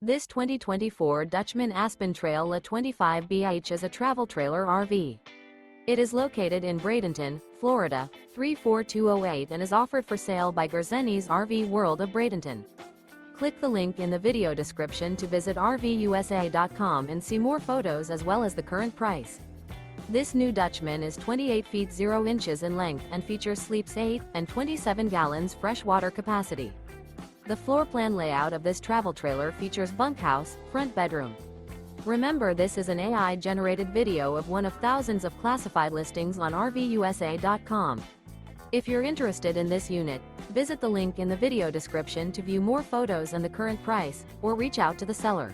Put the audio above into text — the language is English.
This 2024 Dutchmen Aspen Trail a 25BH is a travel trailer RV. It is located in Bradenton, Florida, 34208 and is offered for sale by Gerzeny's RV World of Bradenton. Click the link in the video description to visit RVUSA.com and see more photos as well as the current price. This new Dutchman is 28 feet 0 inches in length and features sleeps 8 and 27 gallons fresh water capacity. The floor plan layout of this travel trailer features bunkhouse, front bedroom. Remember, this is an AI-generated video of one of thousands of classified listings on RVUSA.com. If you're interested in this unit, visit the link in the video description to view more photos and the current price, or reach out to the seller.